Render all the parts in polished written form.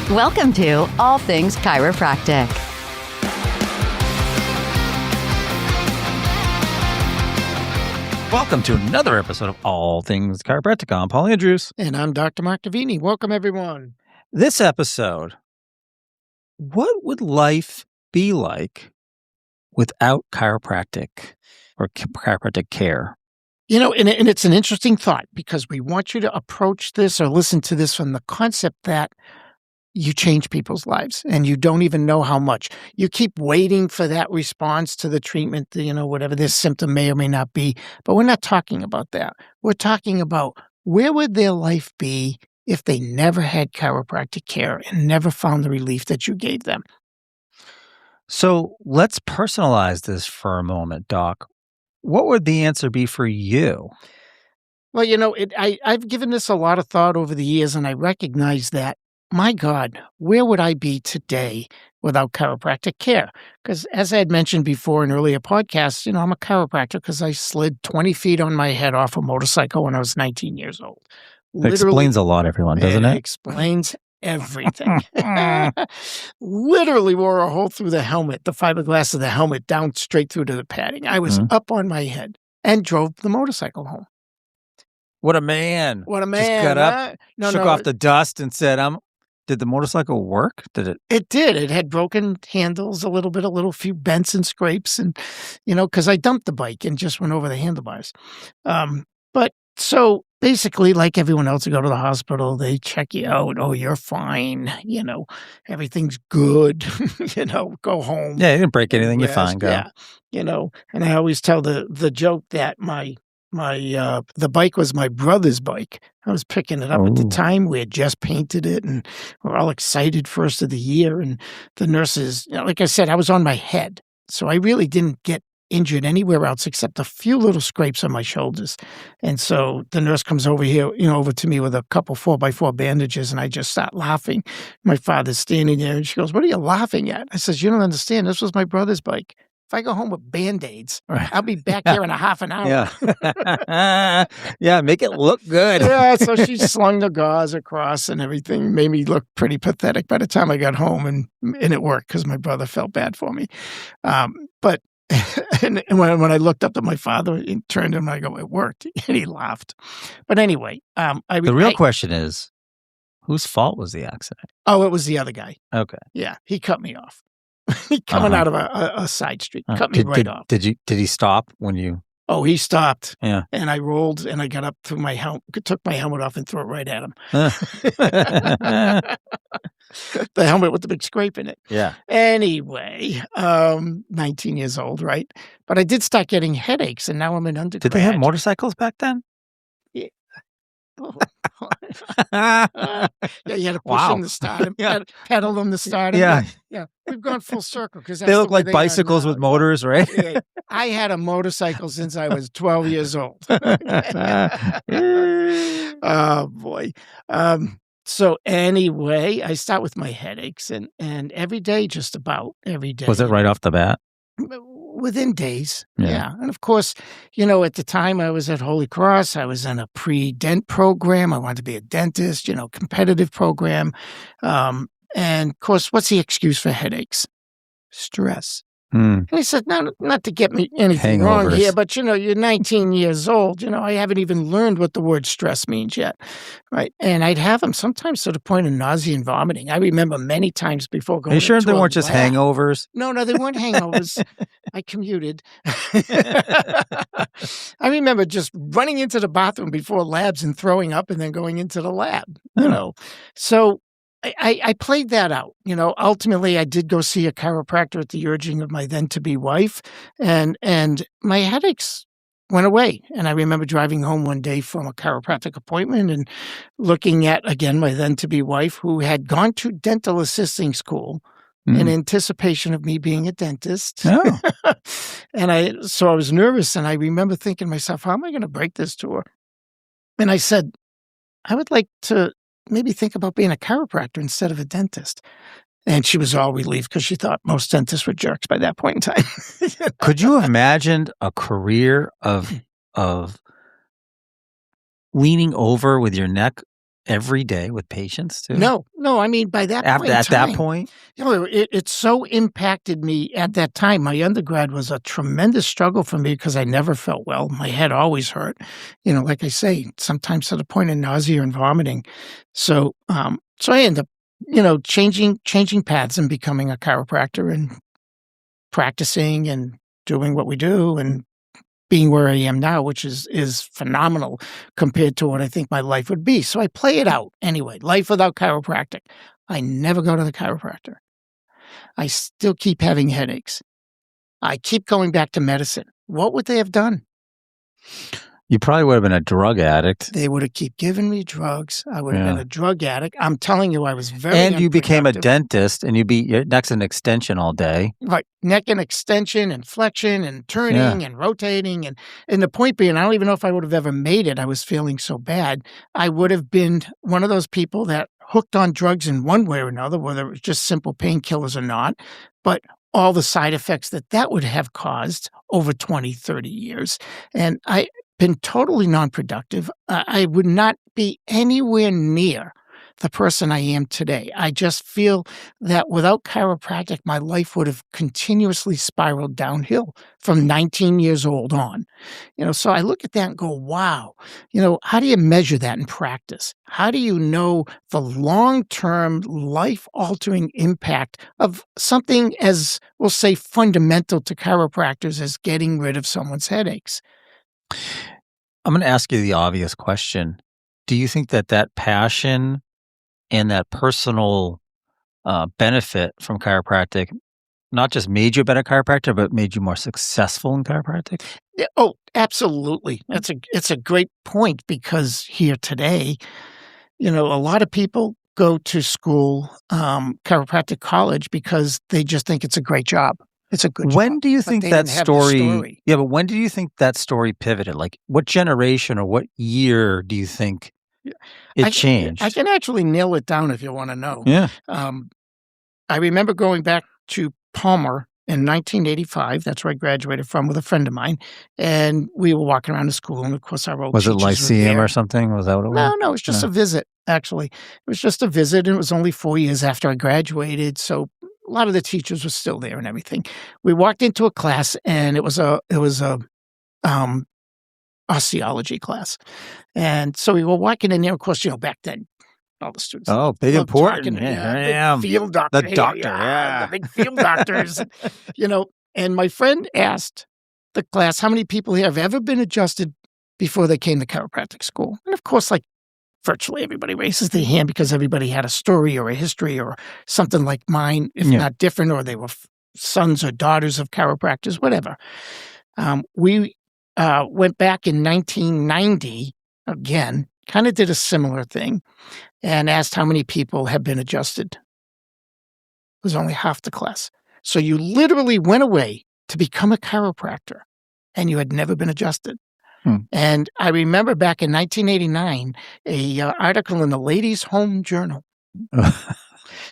Welcome to All Things Chiropractic. Welcome to another episode of All Things Chiropractic. I'm Paul Andrews. And I'm Dr. Mark Davini. Welcome, everyone. This episode, what would life be like without chiropractic or chiropractic care? You know, and it's an interesting thought because we want you to approach this or listen to this from the concept that you change people's lives and you don't even know how much. You keep waiting for that response to the treatment, whatever this symptom may or may not be. But we're not talking about that. We're talking about where would their life be if they never had chiropractic care and never found the relief that you gave them. So let's personalize this for a moment, Doc. What would the answer be for you? Well, I've given this a lot of thought over the years, and I recognize that, my God, where would I be today without chiropractic care? Because as I had mentioned before in earlier podcasts, I'm a chiropractor because I slid 20 feet on my head off a motorcycle when I was 19 years old. It explains a lot, everyone, doesn't it? It explains everything. Literally wore a hole through the helmet, the fiberglass of the helmet, down straight through to the padding. I was up on my head and drove the motorcycle home. What a man. What a man. Just got up, shook off the dust and said, did the motorcycle work? Did it? It did. It had broken handles a little few bends and scrapes. And, because I dumped the bike and just went over the handlebars. But so basically, like everyone else, you go to the hospital, they check you out. Oh, you're fine. Everything's good. Go home. Yeah, you didn't break anything. You're fine. Go. Yeah. And I always tell the joke that the bike was my brother's bike. I was picking it up at the time. We had just painted it and we're all excited first of the year. And the nurses, like I said, I was on my head. So I really didn't get injured anywhere else except a few little scrapes on my shoulders. And so the nurse comes over to me with a couple 4x4 bandages and I just start laughing. My father's standing there and she goes, "What are you laughing at?" I says, "You don't understand. This was my brother's bike. If I go home with Band-Aids, I'll be back here in a half an hour." Yeah. Yeah, make it look good. Yeah, so she slung the gauze across and everything. Made me look pretty pathetic by the time I got home, and it worked because my brother felt bad for me. But and when I looked up at my father and turned to him, I go, "It worked," and he laughed. But anyway, the real question is, whose fault was the accident? Oh, it was the other guy. Okay. Yeah, he cut me off. Coming out of a side street, cut me right off. Did he stop when you? Oh, he stopped. Yeah. And I rolled and I got up to my helmet, took my helmet off and threw it right at him. The helmet with the big scrape in it. Yeah. Anyway, 19 years old, right? But I did start getting headaches and now I'm in undergrad. Did they have motorcycles back then? Yeah. Yeah, you had to push them to start them, pedal them to start them. Yeah. Yeah. We've gone full circle because they look like bicycles with motors, right? Yeah. I had a motorcycle since I was 12 years old. Oh, boy. So anyway, I start with my headaches and every day, just about every day. Was it right off the bat? Within days, yeah. And of course, at the time I was at Holy Cross, I was in a pre-dent program. I wanted to be a dentist, competitive program. And of course, what's the excuse for headaches? Stress. And I said, no, not to get me anything wrong here, but, you're 19 years old. I haven't even learned what the word stress means yet, right? And I'd have them sometimes to the point of nausea and vomiting. I remember many times before going. Are you sure they weren't just hangovers? No, they weren't hangovers. I commuted. I remember just running into the bathroom before labs and throwing up and then going into the lab, So I played that out. Ultimately, I did go see a chiropractor at the urging of my then-to-be wife, and my headaches went away. And I remember driving home one day from a chiropractic appointment and looking at, again, my then-to-be wife, who had gone to dental assisting school in anticipation of me being a dentist. Oh. So I was nervous, and I remember thinking to myself, how am I going to break this to her? And I said, I would like to maybe think about being a chiropractor instead of a dentist. And she was all relieved because she thought most dentists were jerks by that point in time. Could you have imagined a career of leaning over with your neck every day with patients too? No, I mean, by that point in At that time, point? it so impacted me at that time. My undergrad was a tremendous struggle for me because I never felt well. My head always hurt, like I say, sometimes to the point of nausea and vomiting. So I ended up, changing paths and becoming a chiropractor and practicing and doing what we do and being where I am now, which is phenomenal compared to what I think my life would be. So I play it out anyway. Life without chiropractic. I never go to the chiropractor. I still keep having headaches. I keep going back to medicine. What would they have done? You probably would have been a drug addict. They would have keep giving me drugs. I would have been a drug addict. I'm telling you, I was very And you became a unproductive. dentist, and you'd be your neck's an extension all day. Right. Neck and extension and flexion and turning and rotating. And the point being, I don't even know if I would have ever made it. I was feeling so bad. I would have been one of those people that hooked on drugs in one way or another, whether it was just simple painkillers or not, but all the side effects that would have caused over 20, 30 years. And I've been totally non-productive. I would not be anywhere near the person I am today. I just feel that without chiropractic, my life would have continuously spiraled downhill from 19 years old on. So I look at that and go, wow, how do you measure that in practice? How do you know the long-term life-altering impact of something as, we'll say, fundamental to chiropractors as getting rid of someone's headaches? I'm going to ask you the obvious question. Do you think that passion and that personal benefit from chiropractic not just made you a better chiropractor, but made you more successful in chiropractic? Yeah, oh, absolutely. It's a great point because here today, a lot of people go to school, chiropractic college, because they just think it's a great job. It's a good job. When do you but think they that didn't have the story? Yeah, but when do you think that story pivoted? Like, what generation or what year do you think it changed? I can actually nail it down if you want to know. Yeah. I remember going back to Palmer in 1985. That's where I graduated from with a friend of mine. And we were walking around the school. And of course, our old Was it teachers were Lyceum there. or something? Was that what it was? No, it was just a visit, actually. It was just a visit. And it was only 4 years after I graduated. So a lot of the teachers were still there and everything. We walked into a class and it was a osteology class. And so we were walking in there. Of course, back then, all the students. Oh, big loved important. talking, Yeah, here I big am. field doctor. The doctor, yeah. The big field doctors. And my friend asked the class, how many people here have ever been adjusted before they came to chiropractic school? And of course, like virtually everybody raises their hand because everybody had a story or a history or something like mine, if not different, or they were sons or daughters of chiropractors, whatever. We went back in 1990, again, kind of did a similar thing, and asked how many people had been adjusted. It was only half the class. So you literally went away to become a chiropractor, and you had never been adjusted. And I remember back in 1989, a article in the Ladies' Home Journal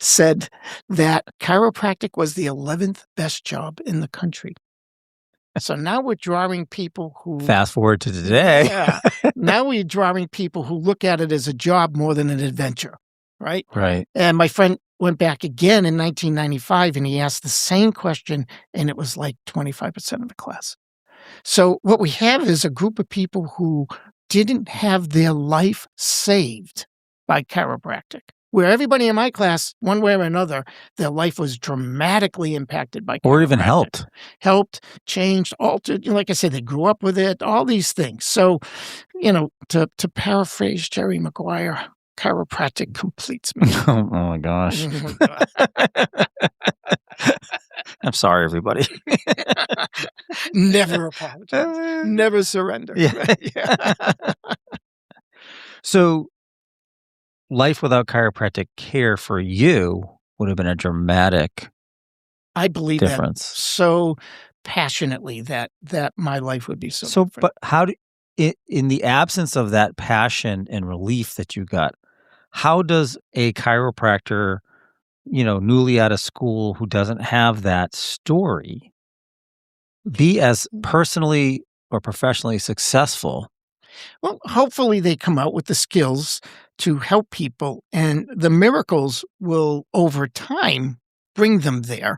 said that chiropractic was the 11th best job in the country. So now we're drawing people who... Fast forward to today. Yeah. Now we're drawing people who look at it as a job more than an adventure, right? Right. And my friend went back again in 1995, and he asked the same question, and it was like 25% of the class. So what we have is a group of people who didn't have their life saved by chiropractic, where everybody in my class, one way or another, their life was dramatically impacted by chiropractic. Or even helped. Helped, changed, altered. Like I said, they grew up with it, all these things. So, to paraphrase Jerry Maguire, chiropractic completes me. Oh my gosh. I'm sorry, everybody. Never apologize. Never surrender. Yeah. So, life without chiropractic care for you would have been a dramatic I believe difference. that so passionately that my life would be so different. But how in the absence of that passion and relief that you got, how does a chiropractor, newly out of school who doesn't have that story be as personally or professionally successful Well, hopefully they come out with the skills to help people, and the miracles will, over time, bring them there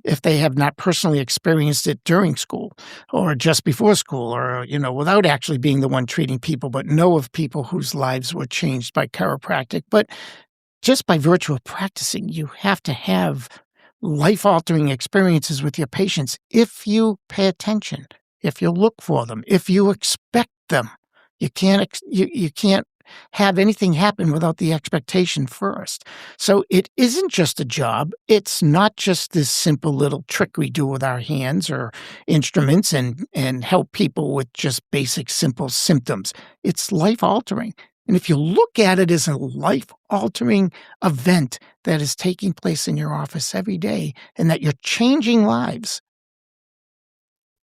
if they have not personally experienced it during school or just before school or, without actually being the one treating people, but know of people whose lives were changed by chiropractic. But just by virtue of practicing, you have to have life-altering experiences with your patients if you pay attention, if you look for them, if you expect them. You can't have anything happen without the expectation first. So it isn't just a job. It's not just this simple little trick we do with our hands or instruments and help people with just basic, simple symptoms. It's life-altering. And if you look at it as a life-altering event that is taking place in your office every day and that you're changing lives,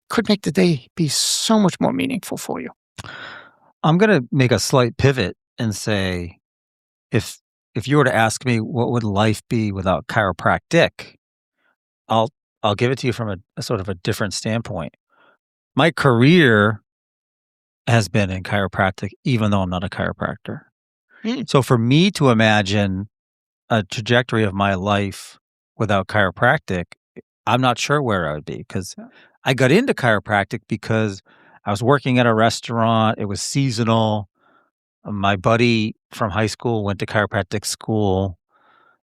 could make the day be so much more meaningful for you. I'm going to make a slight pivot and say, if you were to ask me what would life be without chiropractic, I'll give it to you from a sort of a different standpoint. My career has been in chiropractic, even though I'm not a chiropractor. So for me to imagine a trajectory of my life without chiropractic, I'm not sure where I would be, because I got into chiropractic because I was working at a restaurant. It was seasonal. My buddy from high school went to chiropractic school,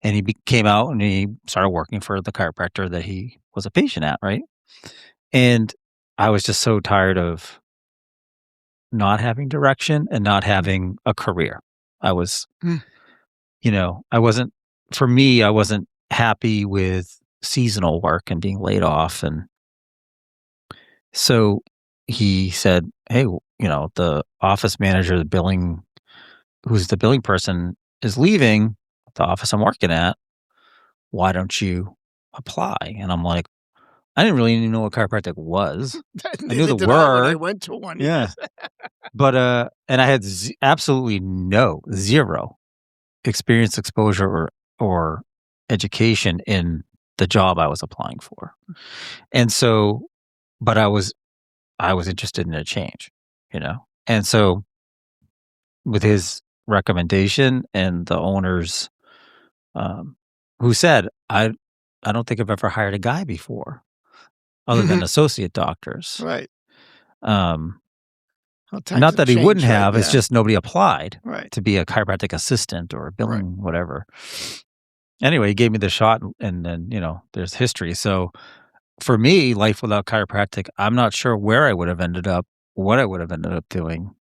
and he came out and he started working for the chiropractor that he was a patient at, right? And I was just so tired of not having direction and not having a career. I was, I wasn't happy with seasonal work and being laid off. And so he said, hey, the office manager, who's the billing person, is leaving the office I'm working at. Why don't you apply? And I'm like, I didn't really even know what chiropractic was. I knew the word. I went to one. Yeah. But, and I had absolutely zero experience, exposure, or education in the job I was applying for. And so, but I was interested in a change, And so with his recommendation and the owners, who said, I don't think I've ever hired a guy before other than associate doctors. Right. Not that he wouldn't have, it's just nobody applied right. to be a chiropractic assistant or a billing, whatever. Anyway, he gave me the shot, and then, there's history. So for me, life without chiropractic, I'm not sure where I would have ended up, what I would have ended up doing,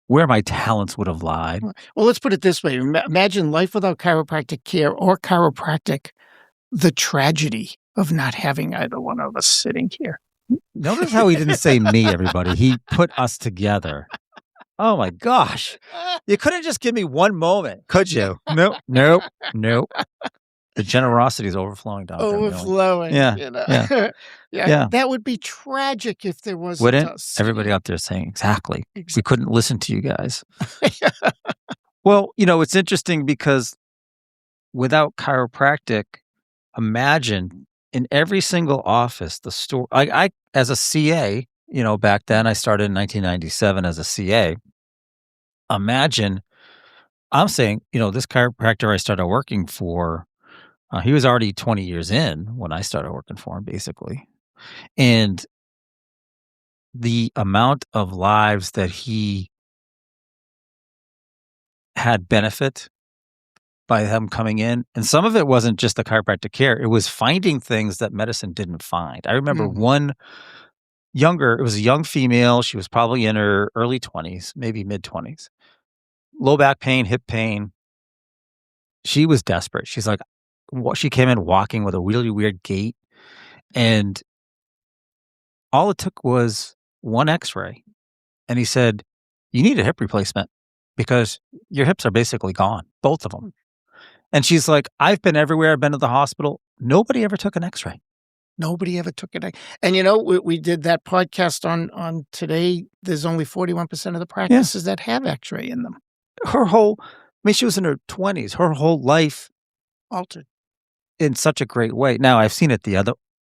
where my talents would have lied. Well, let's put it this way. Imagine life without chiropractic care or chiropractic, the tragedy of not having either one of us sitting here. Notice how he didn't say me, everybody. He put us together. Oh my gosh. You couldn't just give me one moment, could you? Nope. The generosity is overflowing, Doctor. Overflowing. Yeah. Yeah. That would be tragic if there wasn't Wouldn't us. everybody out there saying exactly. We couldn't listen to you guys. Well, it's interesting because without chiropractic, imagine in every single office, the store. I as a CA, back then I started in 1997 as a CA. Imagine, I'm saying, this chiropractor I started working for, he was already 20 years in when I started working for him, basically. And the amount of lives that he had benefit by them coming in, and some of it wasn't just the chiropractic care, it was finding things that medicine didn't find. I remember it was a young female, she was probably in her early 20s, maybe mid 20s, low back pain, hip pain. She was desperate. She's like, she came in walking with a really weird gait, and all it took was one x-ray. And he said, you need a hip replacement because your hips are basically gone, both of them. And she's like, I've been everywhere. I've been to the hospital. Nobody ever took an x-ray. Nobody ever took it. And, we did that podcast on today. There's only 41% of the practices that have x-ray in them. She was in her 20s. Her whole life altered in such a great way. Now, I've seen it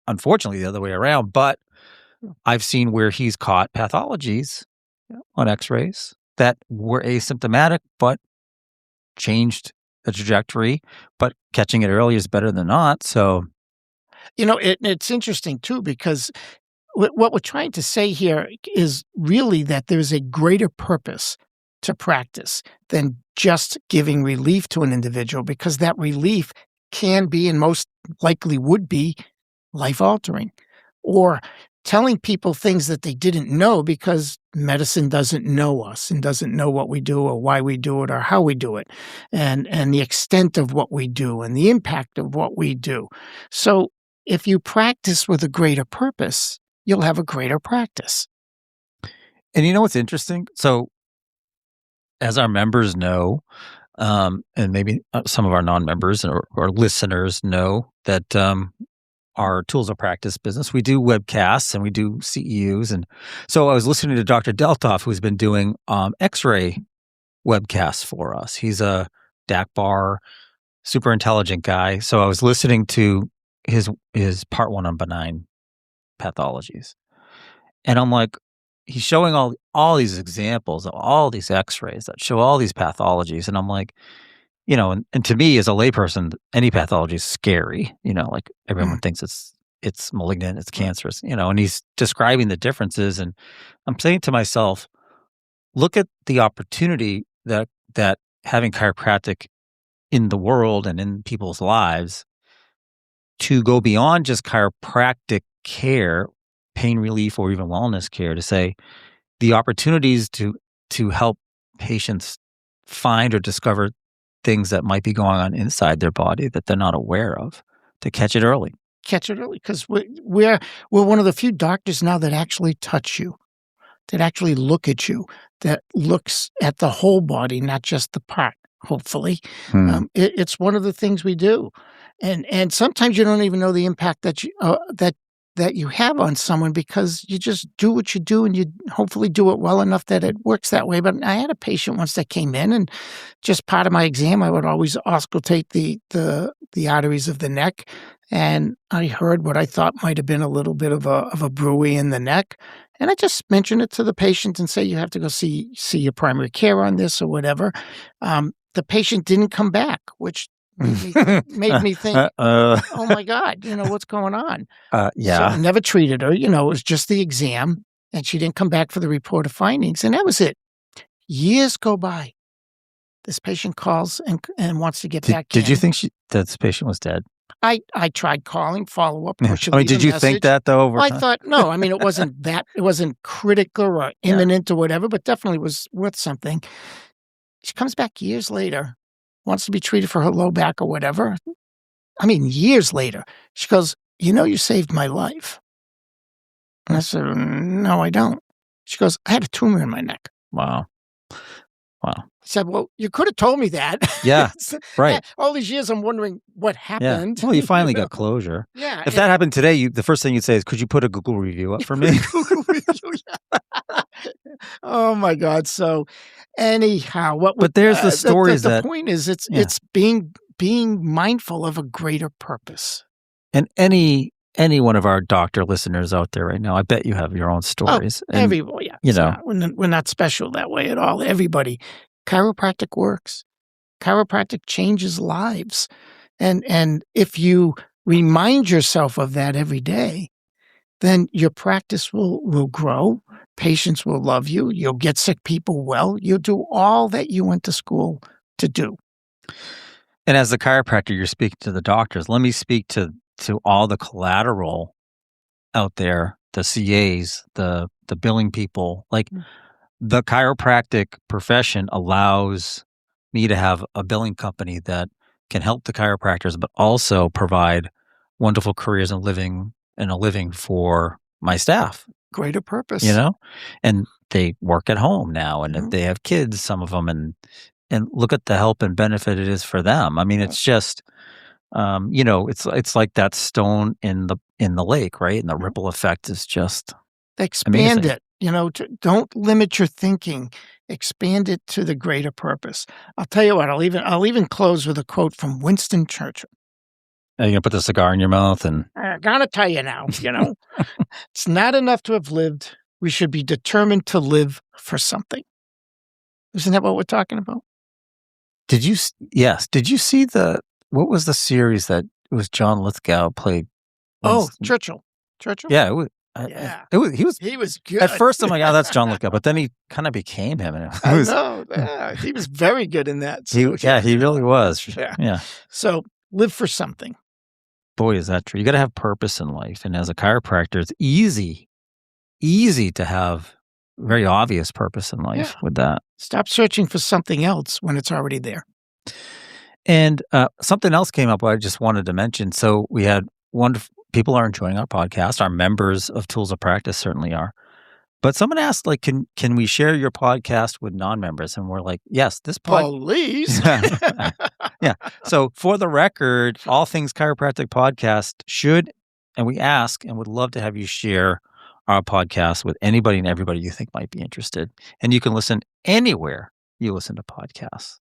unfortunately, the other way around, but I've seen where he's caught pathologies on x-rays that were asymptomatic but changed the trajectory, but catching it early is better than not. So, it's interesting too, because what we're trying to say here is really that there's a greater purpose to practice than just giving relief to an individual, because that relief can be, and most likely would be, life-altering, or telling people things that they didn't know, because medicine doesn't know us and doesn't know what we do or why we do it or how we do it, and the extent of what we do and the impact of what we do. So if you practice with a greater purpose, you'll have a greater practice. and you know what's interesting? So, as our members know, and maybe some of our non-members or listeners know that our Tools of Practice business, we do webcasts and we do CEUs. And so I was listening to Dr. Deltoff, who's been doing X-ray webcasts for us. He's a DAC bar, super intelligent guy. So I was listening to his part 1 on benign pathologies. And I'm like, he's showing all these examples of all these x-rays that show all these pathologies. And I'm like, and to me as a layperson, any pathology is scary. Like everyone thinks it's malignant, it's cancerous, and he's describing the differences. And I'm saying to myself, look at the opportunity that having chiropractic in the world and in people's lives to go beyond just chiropractic care, pain relief, or even wellness care, to say the opportunities to help patients find or discover things that might be going on inside their body that they're not aware of, to catch it early. Because we're one of the few doctors now that actually touch you, that actually look at you, that looks at the whole body, not just the part, hopefully. It's one of the things we do. And sometimes you don't even know the impact that you have on someone, because you just do what you do, and you hopefully do it well enough that it works that way. But I had a patient once that came in, and just part of my exam, I would always auscultate the arteries of the neck, and I heard what I thought might have been a little bit of a bruit in the neck. And I just mentioned it to the patient and say, you have to go see your primary care on this or whatever. The patient didn't come back, which made me think, oh my God, what's going on? Yeah. So I never treated her, it was just the exam, and she didn't come back for the report of findings, and that was it. Years go by. This patient calls and wants to get back in. Did you think that this patient was dead? I tried calling, follow up. Did you think that though? I thought, no, it wasn't critical or imminent or whatever, but definitely was worth something. She comes back years later, wants to be treated for her low back or whatever. Years later, she goes, you saved my life. And I said, no, I don't. She goes, I had a tumor in my neck. Wow. I said, well, you could have told me that. Yeah, right. All these years, I'm wondering what happened. Yeah. Well, you finally got closure. Yeah. If that happened today, the first thing you'd say is, could you put a Google review up for me? Google review, yeah. Oh, my God. So anyhow, but there's the stories the point is, it's being mindful of a greater purpose. And any one of our doctor listeners out there right now, I bet you have your own stories. Everybody, yeah. We're not special that way at all. Everybody. Chiropractic works. Chiropractic changes lives. And if you remind yourself of that every day, then your practice will grow. Patients will love you. You'll get sick people well. You'll do all that you went to school to do. And as the chiropractor, you're speaking to the doctors. Let me speak to all the collateral out there, the CAs, the billing people. Like, the chiropractic profession allows me to have a billing company that can help the chiropractors, but also provide wonderful careers and a living for my staff. Greater purpose. And they work at home now, and they have kids, some of them, and look at the help and benefit it is for them. It's just, it's like that stone in the lake, right? And the ripple effect is just expand amazing. it. Don't limit your thinking. Expand it to the greater purpose. I'll tell you what. I'll even close with a quote from Winston Churchill. Are you gonna put the cigar in your mouth? And I gotta tell you now. It's not enough to have lived. we should be determined to live for something. Isn't that what we're talking about? Yes. Did you see what was the series that it was John Lithgow played? Oh, Churchill. Yeah, it was. Yeah. He was good. at first I'm like, oh, that's John Lithgow, but then he kind of became him, and I know. Yeah, he was very good in that. He really was. Yeah. So live for something. Boy, is that true. You got to have purpose in life, and as a chiropractor, it's easy to have very obvious purpose in life with that. Stop searching for something else when it's already there. And something else came up I just wanted to mention. So we had people are enjoying our podcast. Our members of Tools of Practice certainly are. But someone asked, like, can we share your podcast with non-members? And we're like, yes, this Please. Yeah. So for the record, All Things Chiropractic podcast should, and we ask and would love to have you share our podcast with anybody and everybody you think might be interested. And you can listen anywhere you listen to podcasts.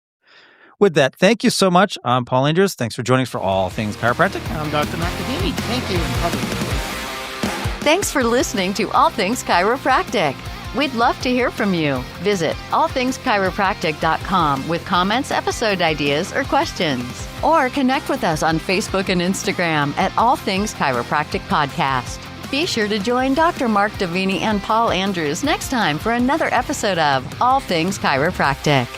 With that, thank you so much. I'm Paul Andrews. Thanks for joining us for All Things Chiropractic. I'm Dr. Davini. Thank you. Thanks for listening to All Things Chiropractic. We'd love to hear from you. Visit allthingschiropractic.com with comments, episode ideas, or questions. Or connect with us on Facebook and Instagram at All Things Chiropractic Podcast. Be sure to join Dr. Mark Davini and Paul Andrews next time for another episode of All Things Chiropractic.